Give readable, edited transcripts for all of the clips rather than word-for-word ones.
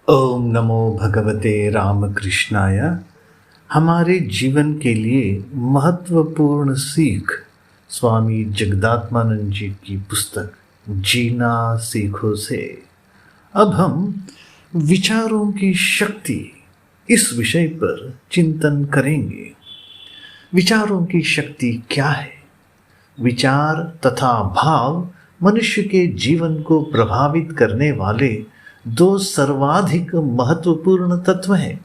ओम नमो भगवते रामकृष्णाय। हमारे जीवन के लिए महत्वपूर्ण सीख स्वामी जगदात्मानंद जी की पुस्तक जीना सीखो से। अब हम विचारों की शक्ति इस विषय पर चिंतन करेंगे। विचारों की शक्ति क्या है? विचार तथा भाव मनुष्य के जीवन को प्रभावित करने वाले दो सर्वाधिक महत्वपूर्ण तत्व हैं।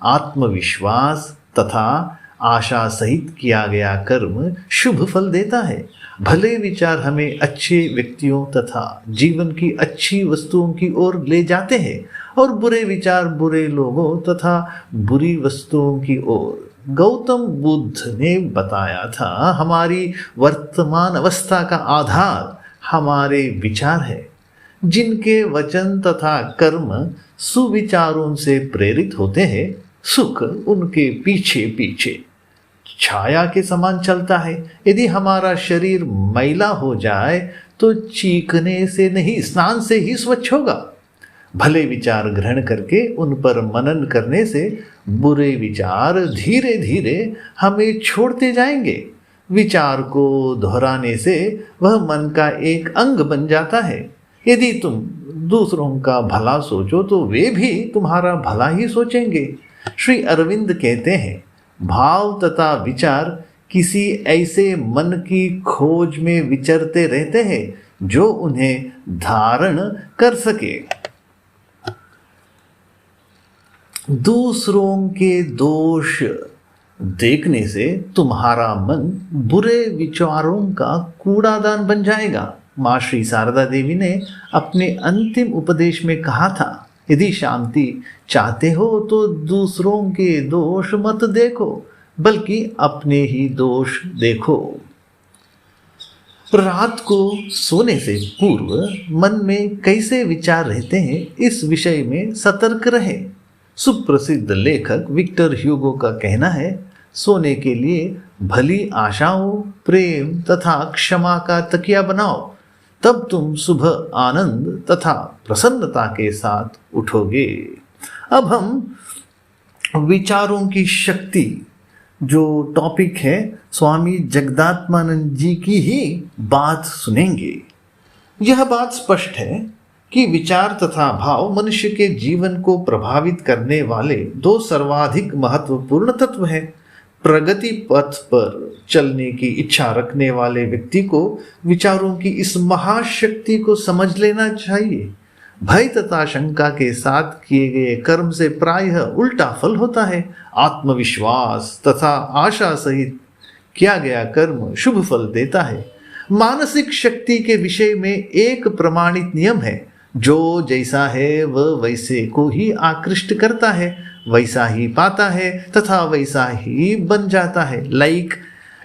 आत्मविश्वास तथा आशा सहित किया गया कर्म शुभ फल देता है। भले विचार हमें अच्छे व्यक्तियों तथा जीवन की अच्छी वस्तुओं की ओर ले जाते हैं और बुरे विचार बुरे लोगों तथा बुरी वस्तुओं की ओर। गौतम बुद्ध ने बताया था, हमारी वर्तमान अवस्था का आधार हमारे विचार है। जिनके वचन तथा कर्म सुविचारों से प्रेरित होते हैं, सुख उनके पीछे पीछे छाया के समान चलता है। यदि हमारा शरीर मैला हो जाए तो चीखने से नहीं, स्नान से ही स्वच्छ होगा। भले विचार ग्रहण करके उन पर मनन करने से बुरे विचार धीरे धीरे हमें छोड़ते जाएंगे। विचार को दोहराने से वह मन का एक अंग बन जाता है। यदि तुम दूसरों का भला सोचो तो वे भी तुम्हारा भला ही सोचेंगे। श्री अरविंद कहते हैं, भाव तथा विचार किसी ऐसे मन की खोज में विचरते रहते हैं जो उन्हें धारण कर सके। दूसरों के दोष देखने से तुम्हारा मन बुरे विचारों का कूड़ादान बन जाएगा। माँ श्री शारदा देवी ने अपने अंतिम उपदेश में कहा था, यदि शांति चाहते हो तो दूसरों के दोष मत देखो, बल्कि अपने ही दोष देखो। रात को सोने से पूर्व मन में कैसे विचार रहते हैं, इस विषय में सतर्क रहे। सुप्रसिद्ध लेखक विक्टर ह्यूगो का कहना है, सोने के लिए भली आशाओं, प्रेम तथा क्षमा का तकिया बनाओ, तब तुम सुबह आनंद तथा प्रसन्नता के साथ उठोगे। अब हम विचारों की शक्ति जो टॉपिक है, स्वामी जगदात्मानंद जी की ही बात सुनेंगे। यह बात स्पष्ट है कि विचार तथा भाव मनुष्य के जीवन को प्रभावित करने वाले दो सर्वाधिक महत्वपूर्ण तत्व हैं। प्रगति पथ पर चलने की इच्छा रखने वाले व्यक्ति को विचारों की इस महाशक्ति को समझ लेना चाहिए। भय तथा शंका के साथ किए गए कर्म से प्रायः उल्टा फल होता है। आत्मविश्वास तथा आशा सहित किया गया कर्म शुभ फल देता है। मानसिक शक्ति के विषय में एक प्रमाणित नियम है, जो जैसा है वह वैसे को ही आकृष्ट करता है, वैसा ही पाता है तथा वैसा ही बन जाता है। Like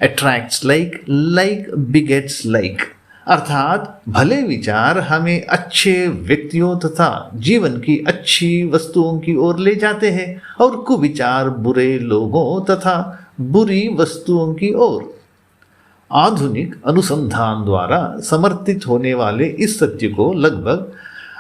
attracts like, like begets like. अर्थात भले विचार हमें अच्छे व्यक्तियों तथा जीवन की अच्छी वस्तुओं की ओर ले जाते हैं और कुविचार बुरे लोगों तथा बुरी वस्तुओं की ओर। आधुनिक अनुसंधान द्वारा समर्थित होने वाले इस सत्य को लगभग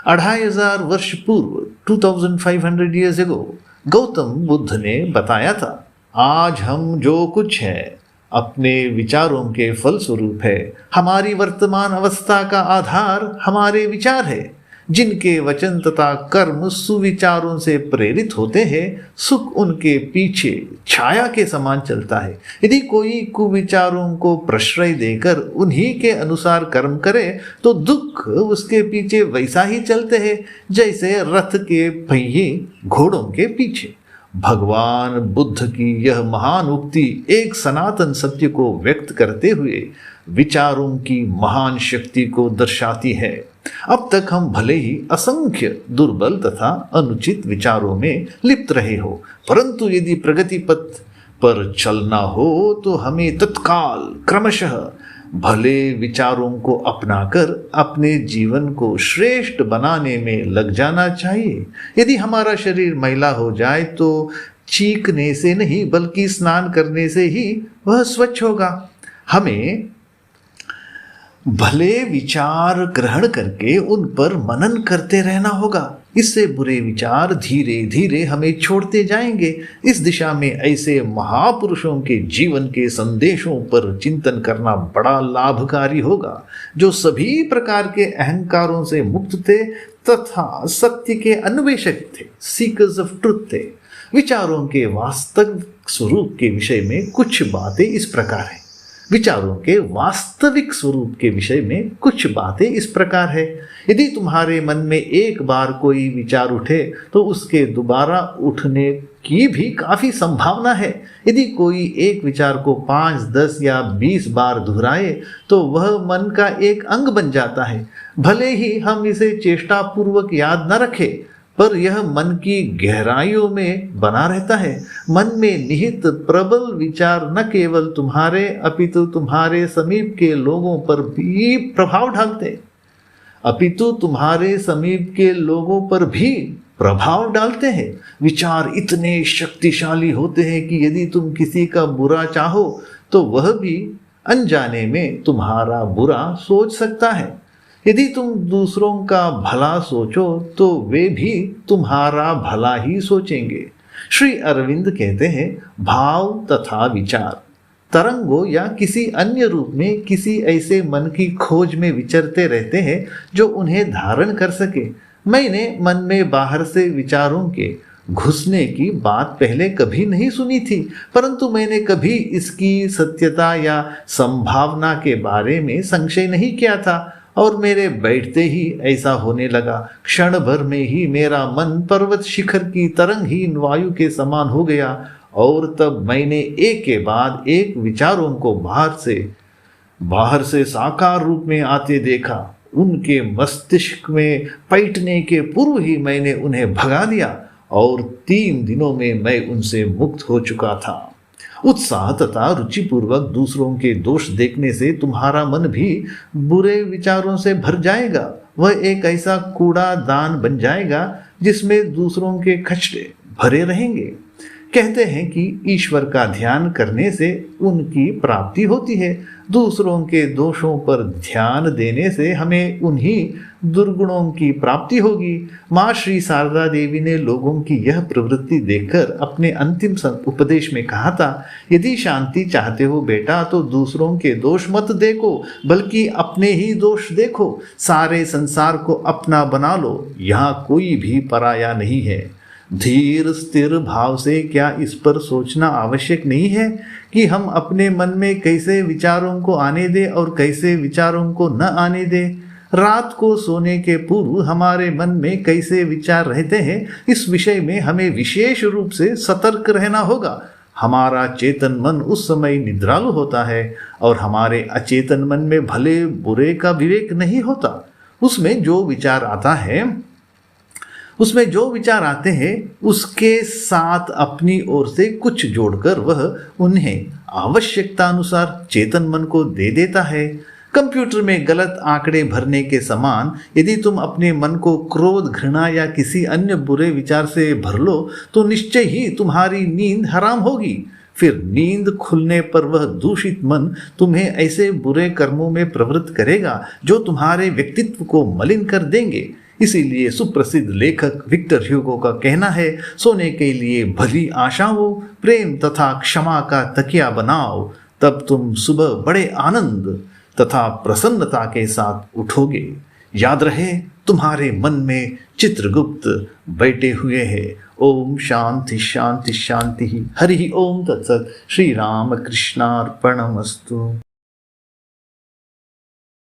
2500 वर्ष पूर्व 2500 years ago गौतम बुद्ध ने बताया था। आज हम जो कुछ है अपने विचारों के फलस्वरूप है। हमारी वर्तमान अवस्था का आधार हमारे विचार है। जिनके वचन तथा कर्म सुविचारों से प्रेरित होते हैं, सुख उनके पीछे छाया के समान चलता है। यदि कोई कुविचारों को प्रश्रय देकर उन्हीं के अनुसार कर्म करे तो दुख उसके पीछे वैसा ही चलते हैं जैसे रथ के पहिए घोड़ों के पीछे। भगवान बुद्ध की यह महान उक्ति एक सनातन सत्य को व्यक्त करते हुए विचारों की महान शक्ति को दर्शाती है। अब तक हम भले ही असंख्य दुर्बल तथा अनुचित विचारों में लिप्त रहे हो, परंतु यदि प्रगति पथ पर चलना हो तो हमें तत्काल क्रमशः भले विचारों को अपनाकर अपने जीवन को श्रेष्ठ बनाने में लग जाना चाहिए। यदि हमारा शरीर मैला हो जाए तो चीखने से नहीं, बल्कि स्नान करने से ही वह स्वच्छ होगा। हमें भले विचार ग्रहण करके उन पर मनन करते रहना होगा। इससे बुरे विचार धीरे धीरे हमें छोड़ते जाएंगे। इस दिशा में ऐसे महापुरुषों के जीवन के संदेशों पर चिंतन करना बड़ा लाभकारी होगा, जो सभी प्रकार के अहंकारों से मुक्त थे तथा सत्य के अन्वेषक थे, सीकर्स ऑफ ट्रुथ थे। विचारों के वास्तविक स्वरूप के विषय में कुछ बातें इस प्रकार हैं। विचारों के वास्तविक स्वरूप के विषय में कुछ बातें इस प्रकार है। यदि तुम्हारे मन में एक बार कोई विचार उठे तो उसके दोबारा उठने की भी काफी संभावना है। यदि कोई एक विचार को 5, 10 या 20 बार दोहराए तो वह मन का एक अंग बन जाता है। भले ही हम इसे चेष्टापूर्वक याद न रखें, पर यह मन की गहराइयों में बना रहता है। मन में निहित प्रबल विचार न केवल तुम्हारे अपितु तुम्हारे समीप के लोगों पर भी प्रभाव डालते हैं। विचार इतने शक्तिशाली होते हैं कि यदि तुम किसी का बुरा चाहो तो वह भी अनजाने में तुम्हारा बुरा सोच सकता है। यदि तुम दूसरों का भला सोचो तो वे भी तुम्हारा भला ही सोचेंगे। श्री अरविंद कहते हैं, भाव तथा विचार तरंगों या किसी अन्य रूप में किसी ऐसे मन की खोज में विचरते रहते हैं जो उन्हें धारण कर सके। मैंने मन में बाहर से विचारों के घुसने की बात पहले कभी नहीं सुनी थी, परंतु मैंने कभी इसकी सत्यता या संभावना के बारे में संशय नहीं किया था और मेरे बैठते ही ऐसा होने लगा। क्षण भर में ही मेरा मन पर्वत शिखर की तरंगहीन वायु के समान हो गया और तब मैंने एक के बाद एक विचारों को बाहर से साकार रूप में आते देखा। उनके मस्तिष्क में पैठने के पूर्व ही मैंने उन्हें भगा दिया और 3 दिनों में मैं उनसे मुक्त हो चुका था। उत्साह तथा रुचिपूर्वक दूसरों के दोष देखने से तुम्हारा मन भी बुरे विचारों से भर जाएगा। वह एक ऐसा कूड़ादान बन जाएगा जिसमें दूसरों के खचरे भरे रहेंगे। कहते हैं कि ईश्वर का ध्यान करने से उनकी प्राप्ति होती है। दूसरों के दोषों पर ध्यान देने से हमें उन्हीं दुर्गुणों की प्राप्ति होगी। माँ श्री शारदा देवी ने लोगों की यह प्रवृत्ति देखकर अपने अंतिम उपदेश में कहा था, यदि शांति चाहते हो बेटा तो दूसरों के दोष मत देखो बल्कि अपने ही दोष देखो। सारे संसार को अपना बना लो, यहाँ कोई भी पराया नहीं है। धीर स्थिर भाव से क्या इस पर सोचना आवश्यक नहीं है कि हम अपने मन में कैसे विचारों को आने दें और कैसे विचारों को न आने दें। रात को सोने के पूर्व हमारे मन में कैसे विचार रहते हैं, इस विषय में हमें विशेष रूप से सतर्क रहना होगा। हमारा चेतन मन उस समय निद्रालु होता है और हमारे अचेतन मन में भले बुरे का विवेक नहीं होता। उसमें जो विचार आते हैं उसके साथ अपनी ओर से कुछ जोड़कर वह उन्हें आवश्यकता अनुसार चेतन मन को दे देता है। कंप्यूटर में गलत आंकड़े भरने के समान यदि तुम अपने मन को क्रोध, घृणा या किसी अन्य बुरे विचार से भर लो तो निश्चय ही तुम्हारी नींद हराम होगी। फिर नींद खुलने पर वह दूषित मन तुम्हें ऐसे बुरे कर्मों में प्रवृत्त करेगा जो तुम्हारे व्यक्तित्व को मलिन कर देंगे। इसीलिए सुप्रसिद्ध लेखक विक्टर ह्यूगो का कहना है, सोने के लिए भली आशाओं, प्रेम तथा क्षमा का तकिया बनाओ, तब तुम सुबह बड़े आनंद तथा प्रसन्नता के साथ उठोगे। याद रहे, तुम्हारे मन में चित्रगुप्त बैठे हुए हैं। ओम शांति शांति शांति। हरि ओम तत्सत। श्री राम कृष्णार्पणमस्तु।